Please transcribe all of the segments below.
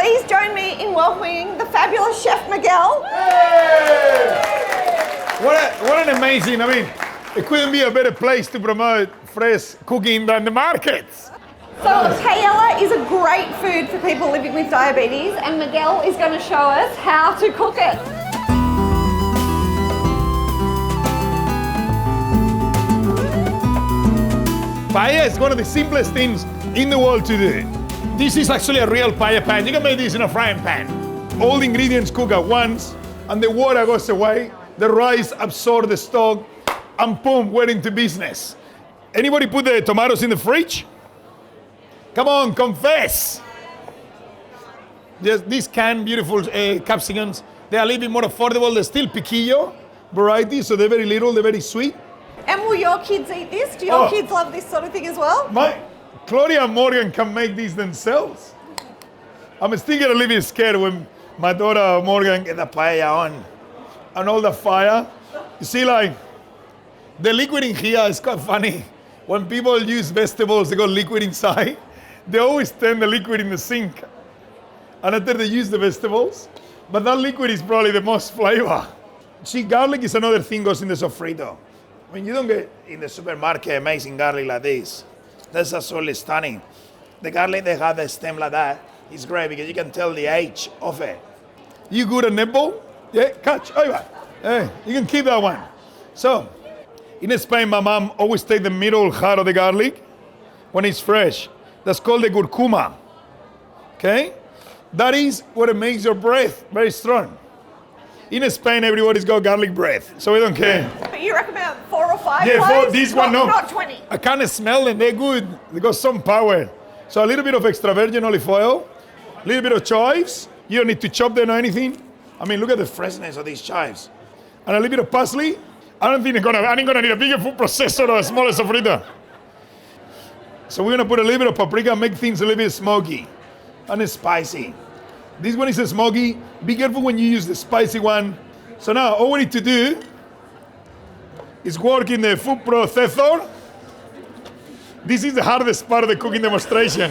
please join me in welcoming the fabulous Chef Miguel. Hey! What an amazing, it couldn't be a better place to promote fresh cooking than the markets. So paella is a great food for people living with diabetes, and Miguel is going to show us how to cook it. Paella is one of the simplest things in the world to do. This is actually a real paella pan. You can make this in a frying pan. All the ingredients cook at once, and the water goes away, the rice absorbs the stock, and boom, we're into business. Anybody put the tomatoes in the fridge? Come on, confess. These canned beautiful capsicums, they are a little bit more affordable. They're still piquillo variety, so they're very little, they're very sweet. And will your kids eat this? Do your kids love this sort of thing as well? Claudia and Morgan can make these themselves. I'm still getting a little bit scared when my daughter Morgan get the paella on and all the fire. You see, like, the liquid in here is quite funny. When people use vegetables, they got liquid inside. They always turn the liquid in the sink, and after they use the vegetables. But that liquid is probably the most flavor. See, garlic is another thing goes in the sofrito. When you don't get in the supermarket amazing garlic like this, that's absolutely stunning. The garlic, they have the stem like that. It's great because you can tell the age of it. You good at netball? Yeah, catch. Over. Hey, you can keep that one. So, in Spain, my mom always take the middle heart of the garlic when it's fresh. That's called the curcuma. Okay? That is what makes your breath very strong. In Spain, everybody's got garlic breath, so we don't care. But you recommend 4 or 5 Yeah, cloves? this one, no. Not 20. I can't smell them, they're good. They got some power. So a little bit of extra virgin olive oil, a little bit of chives. You don't need to chop them or anything. Look at the freshness of these chives. And a little bit of parsley. I ain't gonna need a bigger food processor or a smaller sofrito. So we're gonna put a little bit of paprika and make things a little bit smoky and spicy. This one is smoky. Be careful when you use the spicy one. So now all we need to do is work in the food processor. This is the hardest part of the cooking demonstration.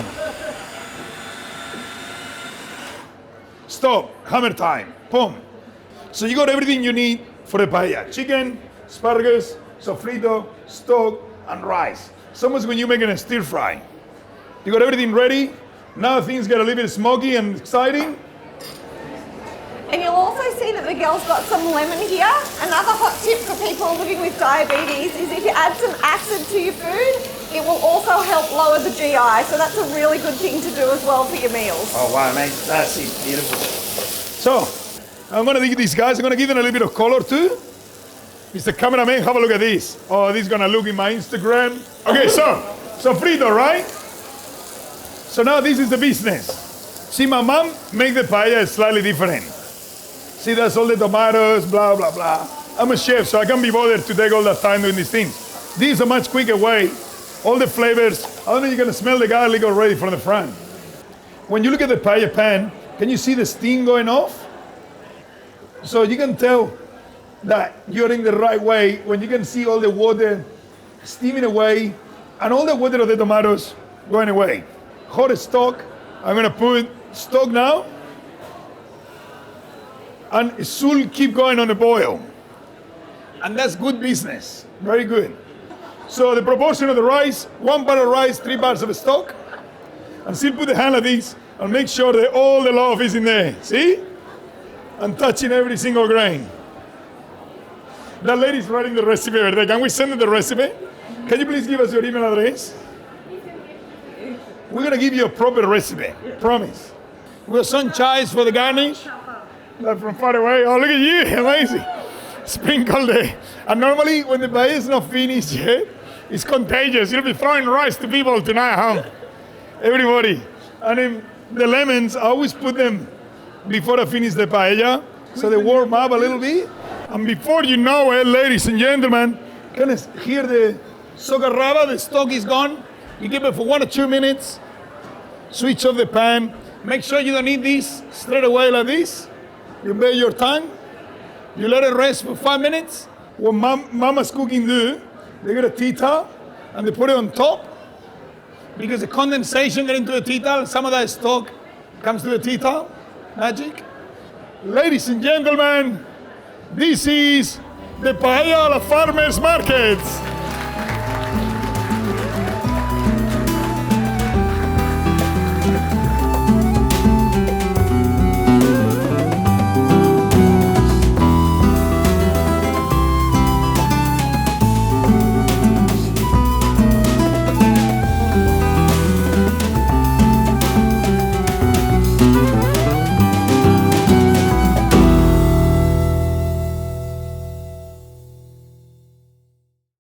Stop, hammer time, boom. So you got everything you need for the paella. Chicken, asparagus, sofrito, stock, and rice. It's almost when you're making a stir fry. You got everything ready. Now things get a little bit smoky and exciting. And you'll also see that Miguel's got some lemon here. Another hot tip for people living with diabetes is if you add some acid to your food, it will also help lower the GI. So that's a really good thing to do as well for your meals. Oh wow, mate, that's beautiful. So, I'm gonna give these guys, I'm gonna give them a little bit of color too. Mr. Cameraman, have a look at this. Oh, this is gonna look in my Instagram. Okay, so frito, right? So now this is the business. See, my mom make the paella slightly different. See, that's all the tomatoes, blah, blah, blah. I'm a chef, so I can't be bothered to take all that time doing these things. This is a much quicker way. All the flavors, I don't know if you're gonna smell the garlic already from the front. When you look at the paella pan, can you see the steam going off? So you can tell that you're in the right way when you can see all the water steaming away and all the water of the tomatoes going away. Hot stock, I'm gonna put stock now. And it should keep going on the boil. And that's good business, very good. So the proportion of the rice, 1 part of rice, 3 parts of stock. And still put the hand like this and make sure that all the loaf is in there, see? And touching every single grain. That lady's writing the recipe over there. Can we send her the recipe? Can you please give us your email address? We're gonna give you a proper recipe, promise. We have some chives for the garnish. That from far away. Oh, look at you, amazing. Sprinkle there. And normally when the paella is not finished yet, it's contagious. You'll be throwing rice to people tonight, huh? Everybody. And then the lemons, I always put them before I finish the paella, so they warm up a little bit. And before you know it, ladies and gentlemen, can you hear the socarraba? The stock is gone. You give it for 1 or 2 minutes. Switch off the pan. Make sure you don't eat this straight away like this. You bait your tongue. You let it rest for 5 minutes. What mama's cooking do, they get a tea towel and they put it on top because the condensation get into the tea towel and some of that stock comes to the tea towel. Magic. Ladies and gentlemen, this is the Paella Farmers Market.